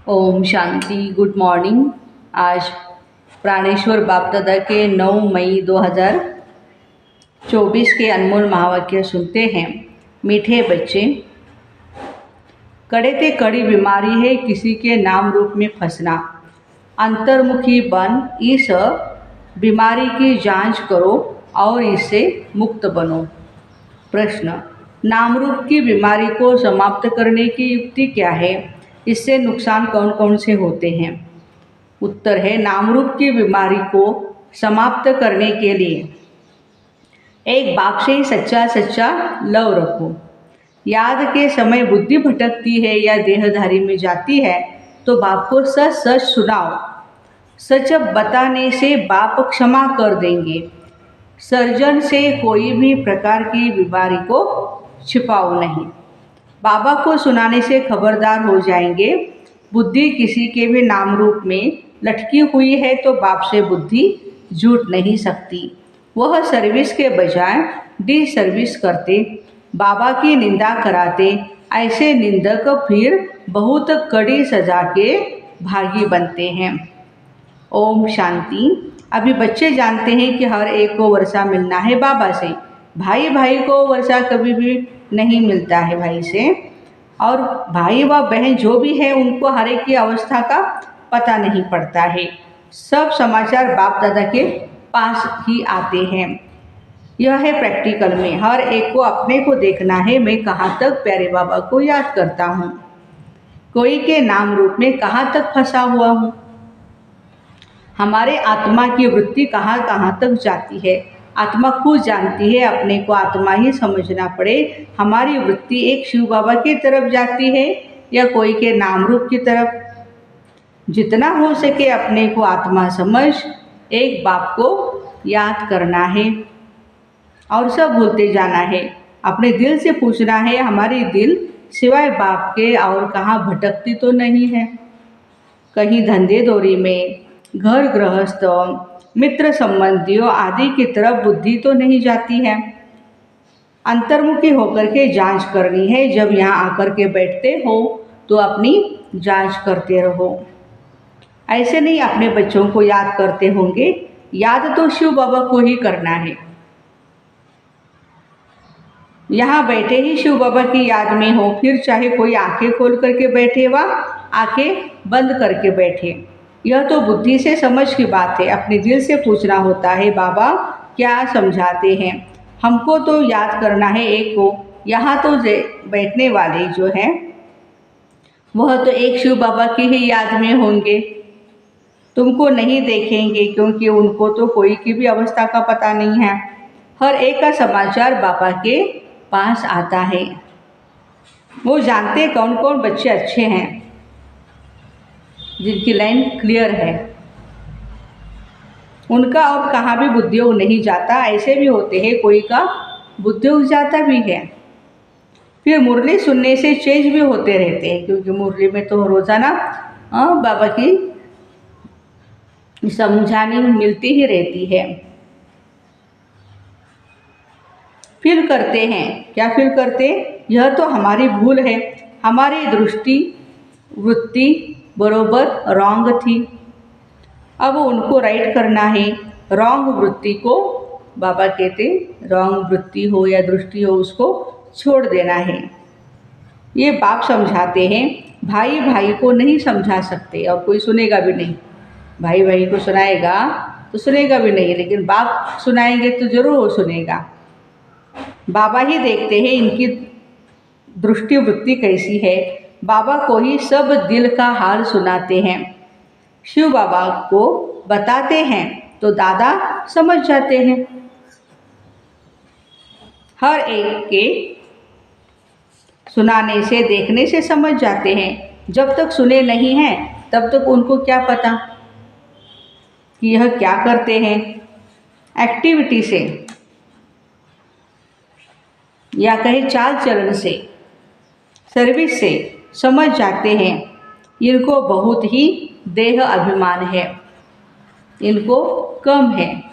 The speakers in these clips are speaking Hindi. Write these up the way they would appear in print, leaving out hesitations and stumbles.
ओम शांति। Good morning. आज प्राणेश्वर बाप दादा के 9 मई 2024 के अनमोल महावाक्य सुनते हैं। मीठे बच्चे, कड़े ते कड़ी बीमारी है किसी के नाम रूप में फंसना। अंतर्मुखी बन इस बीमारी की जांच करो और इससे मुक्त बनो। प्रश्न, नाम रूप की बीमारी को समाप्त करने की युक्ति क्या है? इससे नुकसान कौन कौन से होते हैं? उत्तर है, नाम रूप की बीमारी को समाप्त करने के लिए एक बाप से ही सच्चा सच्चा लव रखो। याद के समय बुद्धि भटकती है या देहधारी में जाती है तो बाप को सच सच सुनाओ। सच बताने से बाप क्षमा कर देंगे। सर्जन से कोई भी प्रकार की बीमारी को छिपाओ नहीं। बाबा को सुनाने से खबरदार हो जाएंगे। बुद्धि किसी के भी नाम रूप में लटकी हुई है तो बाप से बुद्धि झूठ नहीं सकती। वह सर्विस के बजाय डिसर्विस करते, बाबा की निंदा कराते। ऐसे निंदक फिर बहुत कड़ी सजा के भागी बनते हैं। ओम शांति। अभी बच्चे जानते हैं कि हर एक को वर्षा मिलना है बाबा से। भाई भाई को वर्षा कभी भी नहीं मिलता है भाई से, और भाई व बहन जो भी है उनको हर एक की अवस्था का पता नहीं पड़ता है। सब समाचार बाप दादा के पास ही आते हैं। यह है प्रैक्टिकल में। हर एक को अपने को देखना है, मैं कहाँ तक प्यारे बाबा को याद करता हूँ, कोई के नाम रूप में कहाँ तक फंसा हुआ हूँ। हमारे आत्मा की वृत्ति कहाँ कहाँ तक जाती है, आत्मा खुद जानती है। अपने को आत्मा ही समझना पड़े। हमारी वृत्ति एक शिव बाबा की तरफ जाती है या कोई के नाम रूप की तरफ। जितना हो सके अपने को आत्मा समझ एक बाप को याद करना है और सब भूलते जाना है। अपने दिल से पूछना है, हमारी दिल सिवाय बाप के और कहाँ भटकती तो नहीं है? कहीं धंधे दौरी में, घर गृहस्थ, मित्र संबंधियों आदि की तरफ बुद्धि तो नहीं जाती है? अंतर्मुखी होकर के जांच करनी है। जब यहाँ आकर के बैठते हो तो अपनी जांच करते रहो। ऐसे नहीं अपने बच्चों को याद करते होंगे, याद तो शिव बाबा को ही करना है। यहाँ बैठे ही शिव बाबा की याद में हो, फिर चाहे कोई आंखें खोल करके बैठे व आंखें बंद करके बैठे। यह तो बुद्धि से समझ की बात है। अपने दिल से पूछना होता है, बाबा क्या समझाते हैं? हमको तो याद करना है एक को। यहाँ तो बैठने वाले जो हैं वह तो एक शिव बाबा की ही याद में होंगे। तुमको नहीं देखेंगे क्योंकि उनको तो कोई की भी अवस्था का पता नहीं है। हर एक का समाचार बाबा के पास आता है। वो जानते कौन कौन बच्चे अच्छे हैं, जिनकी लाइन क्लियर है, उनका और कहाँ भी बुद्धि नहीं जाता। ऐसे भी होते हैं कोई का बुद्धि जाता भी है। फिर मुरली सुनने से चेंज भी होते रहते हैं, क्योंकि मुरली में तो रोज़ाना बाबा की समझानी मिलती ही रहती है। फील करते हैं। क्या फील करते? यह तो हमारी भूल है, हमारी दृष्टि वृत्ति बरोबर रॉन्ग थी। अब उनको राइट करना है। रॉन्ग वृत्ति को बाबा कहते, रॉन्ग वृत्ति हो या दृष्टि हो उसको छोड़ देना है। ये बाप समझाते हैं। भाई भाई को नहीं समझा सकते और कोई सुनेगा भी नहीं। भाई भाई को सुनाएगा तो सुनेगा भी नहीं, लेकिन बाप सुनाएंगे तो जरूर वो सुनेगा। बाबा ही देखते हैं इनकी दृष्टि वृत्ति कैसी है। बाबा को ही सब दिल का हाल सुनाते हैं। शिव बाबा को बताते हैं तो दादा समझ जाते हैं। हर एक के सुनाने से देखने से समझ जाते हैं। जब तक सुने नहीं हैं तब तक उनको क्या पता कि यह क्या करते हैं। एक्टिविटी से या कहीं चाल चलन से, सर्विस से समझ जाते हैं। इनको बहुत ही देह अभिमान है, इनको कम है,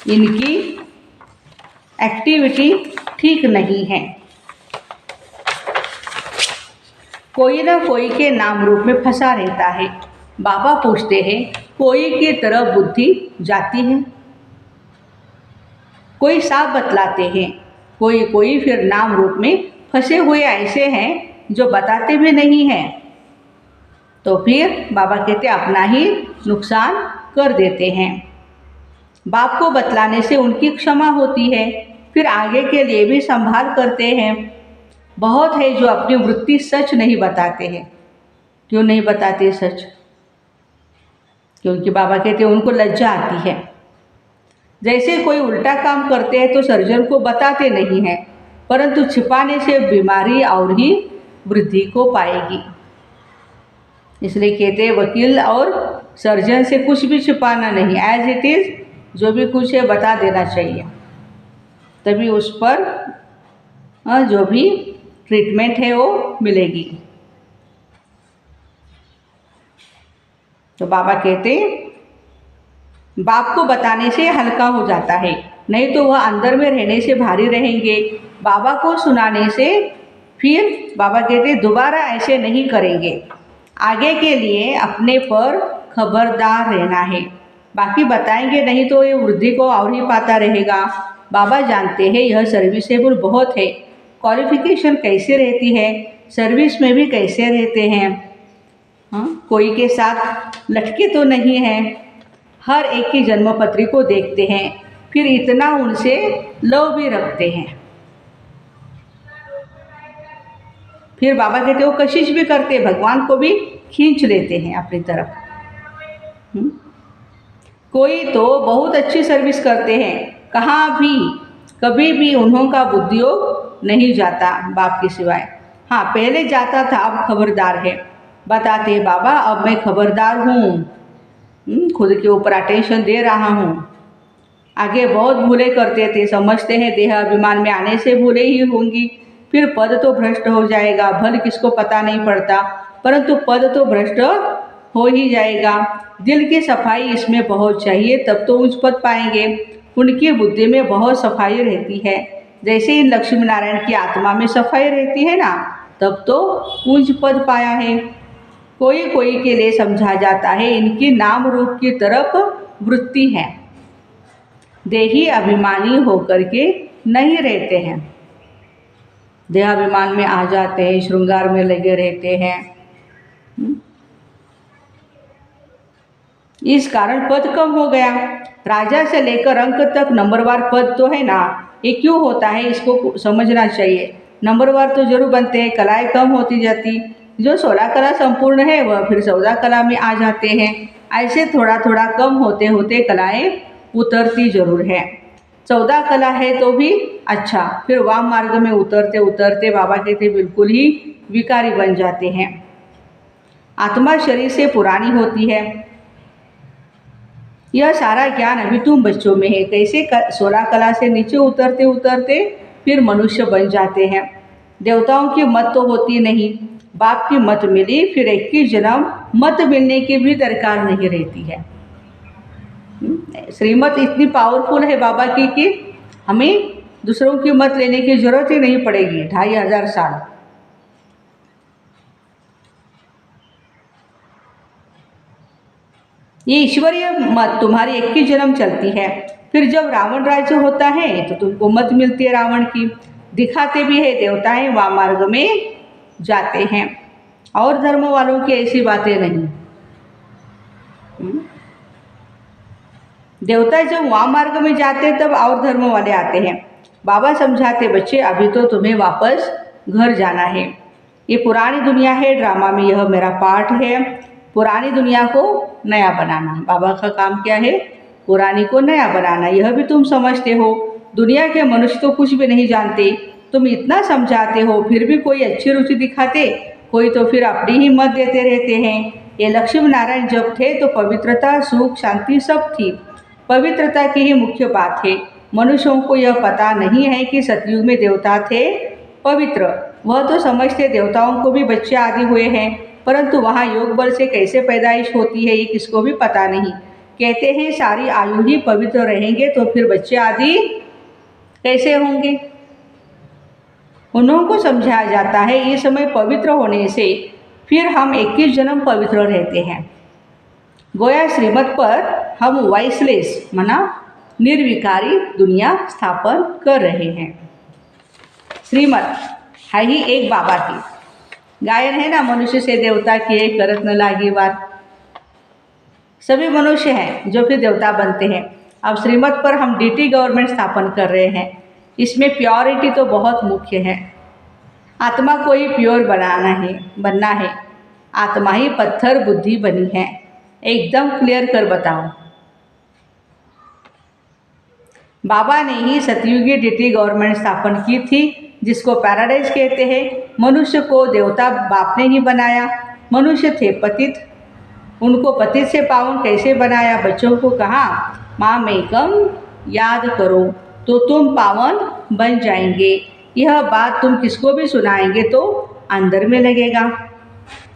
इनकी एक्टिविटी ठीक नहीं है। कोई न कोई के नाम रूप में फंसा रहता है। बाबा पूछते हैं, कोई की तरफ बुद्धि जाती है? कोई साफ बतलाते हैं, कोई कोई फिर नाम रूप में फंसे हुए ऐसे हैं जो बताते भी नहीं हैं। तो फिर बाबा कहते अपना ही नुकसान कर देते हैं। बाप को बतलाने से उनकी क्षमा होती है, फिर आगे के लिए भी संभाल करते हैं। बहुत है जो अपनी वृत्ति सच नहीं बताते हैं। क्यों नहीं बताते सच? क्योंकि बाबा कहते हैं उनको लज्जा आती है। जैसे कोई उल्टा काम करते हैं तो सर्जन को बताते नहीं हैं, परंतु छिपाने से बीमारी और ही वृद्धि को पाएगी। इसलिए कहते हैं वकील और सर्जन से कुछ भी छिपाना नहीं, एज इट इज़ जो भी कुछ है बता देना चाहिए, तभी उस पर जो भी ट्रीटमेंट है वो मिलेगी। तो बाबा कहते बाप को बताने से हल्का हो जाता है, नहीं तो वह अंदर में रहने से भारी रहेंगे। बाबा को सुनाने से फिर बाबा कहते दोबारा ऐसे नहीं करेंगे। आगे के लिए अपने पर खबरदार रहना है। बाकी बताएंगे नहीं तो ये वृद्धि को और ही पाता रहेगा। बाबा जानते हैं यह सर्विसेबल बहुत है। क्वालिफिकेशन कैसे रहती है, सर्विस में भी कैसे रहते हैं, कोई के साथ लटके तो नहीं हैं। हर एक की जन्मपत्री को देखते हैं, फिर इतना उनसे लव भी रखते हैं। फिर बाबा कहते वो कशिश भी करते, भगवान को भी खींच लेते हैं अपनी तरफ। कोई तो बहुत अच्छी सर्विस करते हैं, कहाँ भी कभी भी उन्हों का बुद्धियोग नहीं जाता बाप के सिवाय। हाँ पहले जाता था, अब खबरदार है। बताते बाबा अब मैं खबरदार हूँ, खुद के ऊपर अटेंशन दे रहा हूँ। आगे बहुत भूले करते थे, समझते हैं देह अभिमान में आने से भूले ही होंगी, फिर पद तो भ्रष्ट हो जाएगा। भल किसको पता नहीं पड़ता, परंतु पद तो भ्रष्ट हो ही जाएगा। दिल की सफाई इसमें बहुत चाहिए, तब तो उच्च पद पाएंगे। उनकी बुद्धि में बहुत सफाई रहती है, जैसे इन लक्ष्मी नारायण की आत्मा में सफाई रहती है ना, तब तो उच्च पद पाया है। कोई कोई के लिए समझा जाता है इनकी नाम रूप की तरफ वृत्ति है, देही अभिमानी होकर के नहीं रहते हैं। देहाभिमान में आ जाते हैं, श्रृंगार में लगे रहते हैं। इस कारण पद कम हो गया। राजा से लेकर अंक तक नंबरवार पद तो है ना, ये क्यों होता है इसको समझना चाहिए। नंबरवार तो जरूर बनते हैं, कलाएं कम होती जाती। जो 16 कला संपूर्ण है वह फिर 14 कला में आ जाते हैं। ऐसे थोड़ा थोड़ा कम होते होते कलाएं उतरती जरूर है। 14 कला है तो भी अच्छा, फिर वाम मार्ग में उतरते उतरते बाबा कहते बिल्कुल ही विकारी बन जाते हैं। आत्मा शरीर से पुरानी होती है। यह सारा ज्ञान अभी तुम बच्चों में है। कैसे 16 कला से नीचे उतरते उतरते फिर मनुष्य बन जाते हैं। देवताओं की मत तो होती नहीं, बाप की मत मिली, फिर 21 जन्म मत मिलने की भी दरकार नहीं रहती है। श्रीमत इतनी पावरफुल है बाबा की कि हमें दूसरों की मत लेने की जरूरत ही नहीं पड़ेगी। 2500 साल ये ईश्वरीय मत तुम्हारी 21 जन्म चलती है। फिर जब रावण राज्य होता है तो तुमको मत मिलती है रावण की। दिखाते भी है देवताएं वाम मार्ग में जाते हैं, और धर्म वालों की ऐसी बातें नहीं। देवता जब वाम मार्ग में जाते तब और धर्म वाले आते हैं। बाबा समझाते बच्चे अभी तो तुम्हें वापस घर जाना है। ये पुरानी दुनिया है, ड्रामा में यह मेरा पार्ट है। पुरानी दुनिया को नया बनाना बाबा का काम क्या है, पुरानी को नया बनाना। यह भी तुम समझते हो। दुनिया के मनुष्य तो कुछ भी नहीं जानते, तुम इतना समझाते हो, फिर भी कोई अच्छी रुचि दिखाते, कोई तो फिर अपनी ही मत देते रहते हैं। ये लक्ष्मी नारायण जब थे तो पवित्रता सुख शांति सब थी। पवित्रता की ही मुख्य बात है। मनुष्यों को यह पता नहीं है कि सतयुग में देवता थे पवित्र। वह तो समझते देवताओं को भी बच्चे आदि हुए हैं, परंतु वहाँ योग बल से कैसे पैदाइश होती है ये किसको भी पता नहीं। कहते हैं सारी आयु ही पवित्र रहेंगे तो फिर बच्चे आदि कैसे होंगे। उन्हों को समझाया जाता है ये समय पवित्र होने से फिर हम 21 जन्म पवित्र रहते हैं। गोया श्रीमत पर हम वाइसलेस मना निर्विकारी दुनिया स्थापन कर रहे हैं। श्रीमत है ही एक बाबा की गायन है ना, मनुष्य से देवता किए करत न लागी बार। सभी मनुष्य हैं जो फिर देवता बनते हैं। अब श्रीमत पर हम डीटी गवर्नमेंट स्थापन कर रहे हैं। इसमें प्योरिटी तो बहुत मुख्य है। आत्मा को ही प्योर बनना है। आत्मा ही पत्थर बुद्धि बनी है। एकदम क्लियर कर बताओ। बाबा ने ही सतयुगी डीटी गवर्नमेंट स्थापन की थी, जिसको पैराडाइज कहते हैं। मनुष्य को देवता बाप ने ही बनाया। मनुष्य थे पतित, उनको पतित से पावन कैसे बनाया। बच्चों को कहा माँ मेकम याद करो तो तुम पावन बन जाएंगे। यह बात तुम किसको भी सुनाएंगे तो अंदर में लगेगा।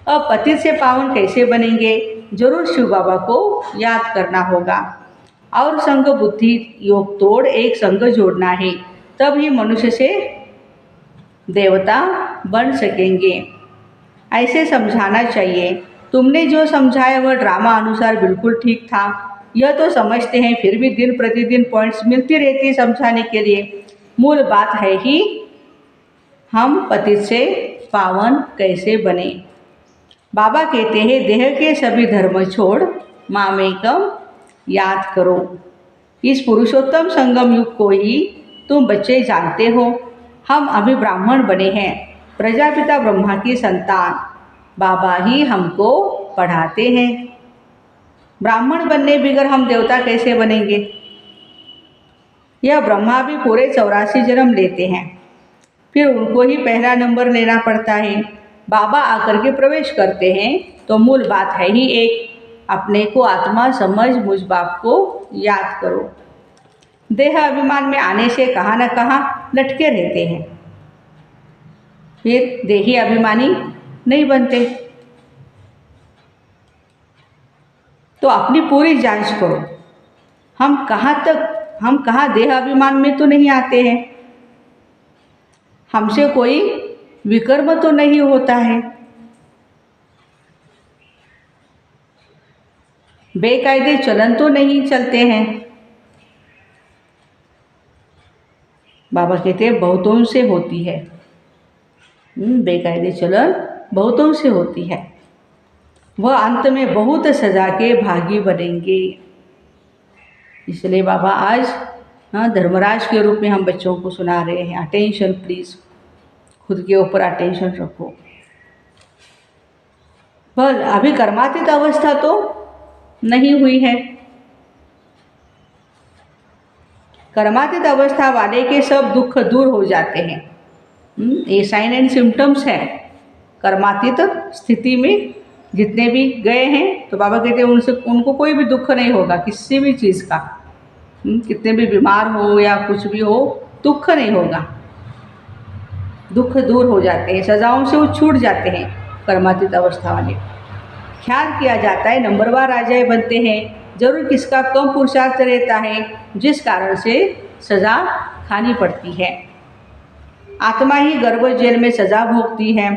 अब पतित से पावन कैसे बनेंगे, जरूर शिव बाबा को याद करना होगा और संग बुद्धि योग तोड़ एक संग जोड़ना है, तब ही मनुष्य से देवता बन सकेंगे। ऐसे समझाना चाहिए। तुमने जो समझाया वह ड्रामा अनुसार बिल्कुल ठीक था। यह तो समझते हैं, फिर भी दिन प्रतिदिन पॉइंट्स मिलती रहती है समझाने के लिए। मूल बात है ही हम पतित से पावन कैसे बने। बाबा कहते हैं देह के सभी धर्म छोड़ मामेकम याद करो। इस पुरुषोत्तम संगम युग को ही तुम बच्चे जानते हो। हम अभी ब्राह्मण बने हैं, प्रजापिता ब्रह्मा की संतान। बाबा ही हमको पढ़ाते हैं। ब्राह्मण बनने बगैर हम देवता कैसे बनेंगे। यह ब्रह्मा भी पूरे 84 जन्म लेते हैं, फिर उनको ही पहला नंबर लेना पड़ता है। बाबा आकर के प्रवेश करते हैं तो मूल बात है ही एक, अपने को आत्मा समझ मुझ बाप को याद करो। देह अभिमान में आने से कहाँ न कहाँ लटके रहते हैं, फिर देही अभिमानी नहीं बनते। तो अपनी पूरी जांच करो, हम कहाँ देह अभिमान में तो नहीं आते हैं। हमसे कोई विकर्म तो नहीं होता है, बेकायदे चलन तो नहीं चलते हैं। बाबा कहते हैं बहुतों से होती है। बेकायदे चलन बहुतों से होती है। वह अंत में बहुत सजा के भागी बनेंगे। इसलिए बाबा आज धर्मराज के रूप में हम बच्चों को सुना रहे हैं। अटेंशन प्लीज़, खुद के ऊपर अटेंशन रखो। पर अभी कर्मातीत अवस्था तो नहीं हुई है। कर्मातीत अवस्था वाले के सब दुख दूर हो जाते हैं। ये साइन एंड सिम्टम्स है। कर्मातीत स्थिति में जितने भी गए हैं तो बाबा कहते हैं उनको कोई भी दुख नहीं होगा, किसी भी चीज़ का। कितने भी बीमार हो या कुछ भी हो, दुख नहीं होगा। दुख दूर हो जाते हैं, सजाओं से वो छूट जाते हैं कर्मातीत अवस्था वाले। ख्याल किया जाता है नंबरवार राजाएं बनते हैं। जरूर किसका कम पुरुषार्थ रहता है, जिस कारण से सज़ा खानी पड़ती है। आत्मा ही गर्भ जेल में सज़ा भोगती है।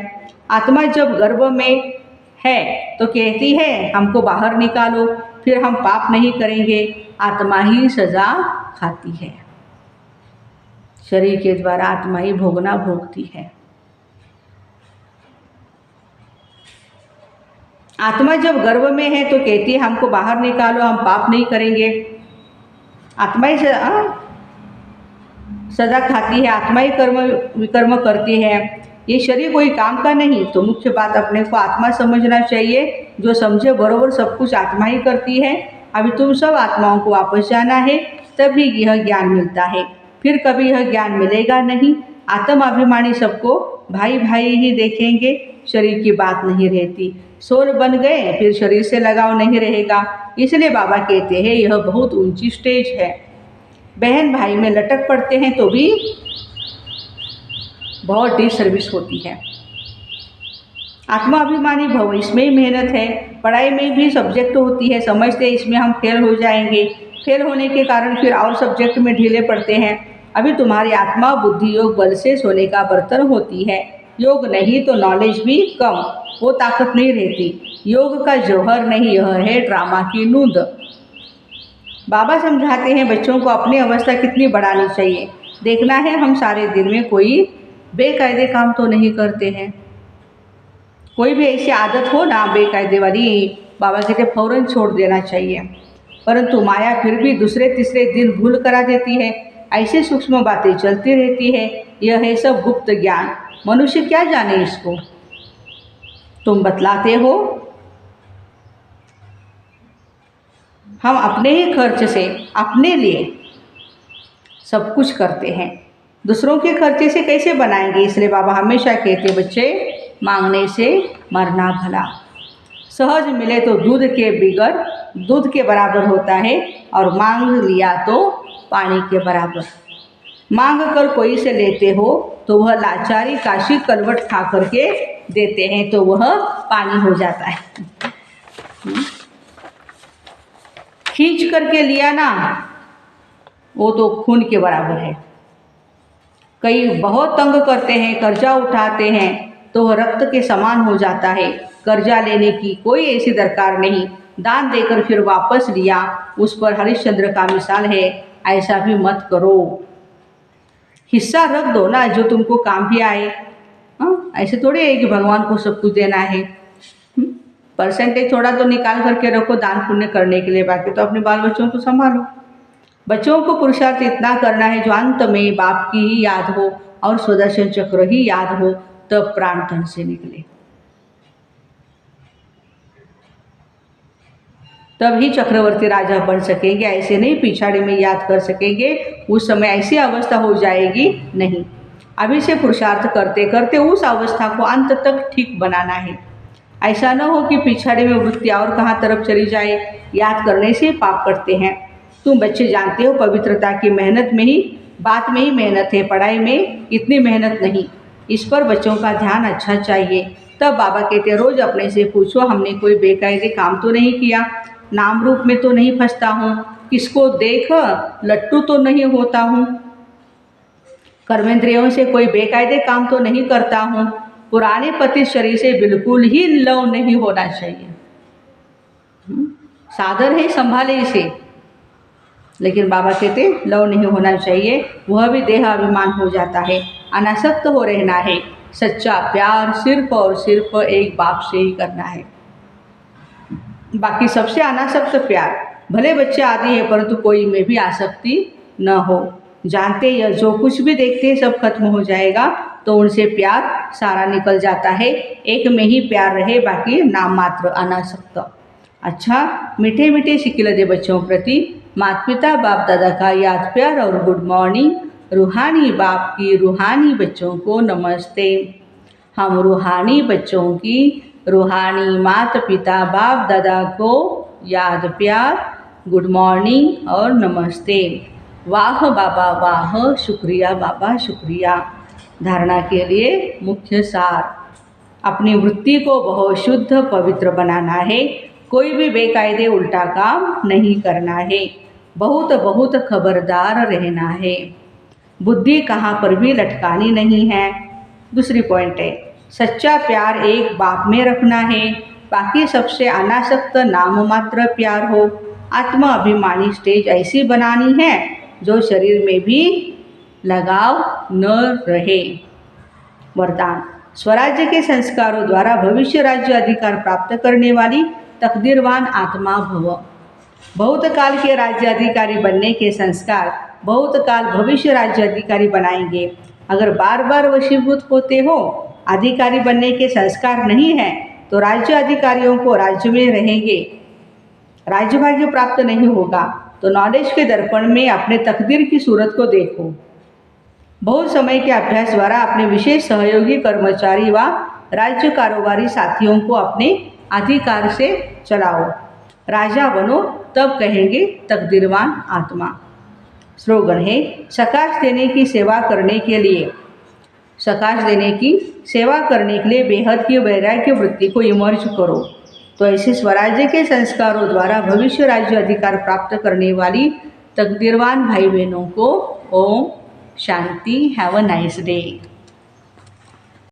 आत्मा जब गर्भ में है तो कहती है हमको बाहर निकालो, फिर हम पाप नहीं करेंगे। आत्मा ही सज़ा खाती है। शरीर के द्वारा आत्मा ही भोगती है। आत्मा जब गर्भ में है तो कहती है हमको बाहर निकालो, हम पाप नहीं करेंगे। आत्मा ही सजा खाती है, आत्मा ही विकर्म करती है। ये शरीर कोई काम का नहीं। तो मुख्य बात अपने को आत्मा समझना चाहिए। जो समझे बरोबर सब कुछ आत्मा ही करती है। अभी तुम सब आत्माओं को वापस जाना है, तभी यह ज्ञान मिलता है। फिर कभी यह ज्ञान मिलेगा नहीं। आत्म अभिमानी सबको भाई भाई ही देखेंगे, शरीर की बात नहीं रहती। सोल बन गए फिर शरीर से लगाव नहीं रहेगा। इसलिए बाबा कहते हैं यह बहुत ऊंची स्टेज है। बहन भाई में लटक पड़ते हैं तो भी बहुत डीप सर्विस होती है। आत्मा अभिमानी भव, इसमें ही मेहनत है। पढ़ाई में भी सब्जेक्ट होती है, समझते इसमें हम फेल हो जाएंगे। फेल होने के कारण फिर और सब्जेक्ट में ढीले पड़ते हैं। अभी तुम्हारी आत्मा बुद्धि योग बल से सोने का बर्तन होती है। योग नहीं तो नॉलेज भी कम, वो ताकत नहीं रहती। योग का जौहर नहीं, यह है ड्रामा की नूंद। बाबा समझाते हैं बच्चों को अपनी अवस्था कितनी बढ़ानी चाहिए। देखना है हम सारे दिन में कोई बेकायदे काम तो नहीं करते हैं। कोई भी ऐसी आदत हो ना बेकायदे वाली, बाबा कहते फौरन छोड़ देना चाहिए। परंतु माया फिर भी दूसरे तीसरे दिन भूल करा देती है। ऐसे सूक्ष्म बातें चलती रहती है। यह है सब गुप्त ज्ञान, मनुष्य क्या जाने इसको। तुम बतलाते हो, हम अपने ही खर्च से अपने लिए सब कुछ करते हैं, दूसरों के खर्चे से कैसे बनाएंगे। इसलिए बाबा हमेशा कहते बच्चे, मांगने से मरना भला। सहज मिले तो दूध के बिगड़ दूध के बराबर होता है, और मांग लिया तो पानी के बराबर। मांग कर कोई से लेते हो तो वह लाचारी काशी कलवट खा करके देते हैं तो वह पानी हो जाता है। खींच करके लिया ना, वो तो खून के बराबर है। कई बहुत तंग करते हैं, कर्जा उठाते हैं तो वह रक्त के समान हो जाता है। कर्जा लेने की कोई ऐसी दरकार नहीं, दान देकर फिर वापस लिया, उस पर हरिश्चंद्र का मिसाल है। ऐसा भी मत करो, हिस्सा रख दो ना जो तुमको काम भी आए। हाँ, ऐसे थोड़ी है कि भगवान को सब कुछ देना है। परसेंटेज थोड़ा तो निकाल करके रखो दान पुण्य करने के लिए, बाकी तो अपने बाल बच्चों को संभालो। बच्चों को पुरुषार्थ इतना करना है जो अंत में बाप की ही याद हो और सुदर्शन चक्र ही याद हो, तब प्राण तन से निकले, तब ही चक्रवर्ती राजा बन सकेंगे। ऐसे नहीं पिछाड़ी में याद कर सकेंगे, उस समय ऐसी अवस्था हो जाएगी नहीं। अभी से पुरुषार्थ करते करते उस अवस्था को अंत तक ठीक बनाना है। ऐसा न हो कि पिछाड़ी में वृत्ति और कहाँ तरफ चली जाए। याद करने से पाप करते हैं। तुम बच्चे जानते हो पवित्रता की मेहनत में ही, बात में ही मेहनत है, पढ़ाई में इतनी मेहनत नहीं। इस पर बच्चों का ध्यान अच्छा चाहिए। तब बाबा कहते रोज अपने से पूछो, हमने कोई बेकायदे काम तो नहीं किया, नाम रूप में तो नहीं फंसता हूँ, किसको देख लट्टू तो नहीं होता हूँ, कर्मेंद्रियों से कोई बेकायदे काम तो नहीं करता हूँ, पुराने पति शरीर से बिल्कुल ही लव नहीं होना चाहिए। सादर है, संभाले इसे, लेकिन बाबा कहते लव नहीं होना चाहिए। वह भी देह अभिमान हो जाता है। अनासक्त हो रहना है। सच्चा प्यार सिर्फ और सिर्फ एक बाप से ही करना है। बाकी सबसे अनासक्त प्यार, भले बच्चे आदि है परंतु कोई में भी आसक्ति न हो। जानते यह जो कुछ भी देखते सब खत्म हो जाएगा, तो उनसे प्यार सारा निकल जाता है। एक में ही प्यार रहे, बाकी नाम मात्र अनासक्त। अच्छा, मीठे मीठे सिक्के दे बच्चों प्रति माता पिता बाप दादा का याद प्यार और गुड मॉर्निंग। रूहानी बाप की रूहानी बच्चों को नमस्ते। हम रूहानी बच्चों की रूहानी माता पिता बाप दादा को याद प्यार, गुड मॉर्निंग और नमस्ते। वाह बाबा वाह, शुक्रिया बाबा शुक्रिया। धारणा के लिए मुख्य सार, अपनी वृत्ति को बहुत शुद्ध पवित्र बनाना है। कोई भी बेकायदे उल्टा काम नहीं करना है। बहुत बहुत खबरदार रहना है। बुद्धि कहाँ पर भी लटकानी नहीं है। दूसरी पॉइंट है, सच्चा प्यार एक बाप में रखना है, बाकी सबसे अनासक्त नाम मात्र प्यार हो। आत्मा अभिमानी स्टेज ऐसी बनानी है जो शरीर में भी लगाव न रहे। वरदान, स्वराज्य के संस्कारों द्वारा भविष्य राज्य अधिकार प्राप्त करने वाली तकदीरवान आत्मा भव। बहुत काल के राज्य अधिकारी बनने के संस्कार बहुत काल भविष्य राज्य अधिकारी बनाएंगे। अगर बार बार वशीभूत होते हो, अधिकारी बनने के संस्कार नहीं है, तो राज्य अधिकारियों को राज्य में रहेंगे, राज्य भाग्य प्राप्त नहीं होगा। तो नॉलेज के दर्पण में अपने तकदीर की सूरत को देखो। बहुत समय के अभ्यास द्वारा अपने विशेष सहयोगी कर्मचारी व राज्य कारोबारी साथियों को अपने अधिकार से चलाओ। राजा बनो, तब कहेंगे तकदीरवान आत्मा। स्लोगन है, सकाश देने की सेवा करने के लिए, सकाश देने की सेवा करने के लिए बेहद की वैराग्य वृत्ति को इमर्ज करो। तो ऐसे स्वराज्य के संस्कारों द्वारा भविष्य राज्य अधिकार प्राप्त करने वाली तकदीरवान भाई बहनों को ओम शांति। Have a nice day.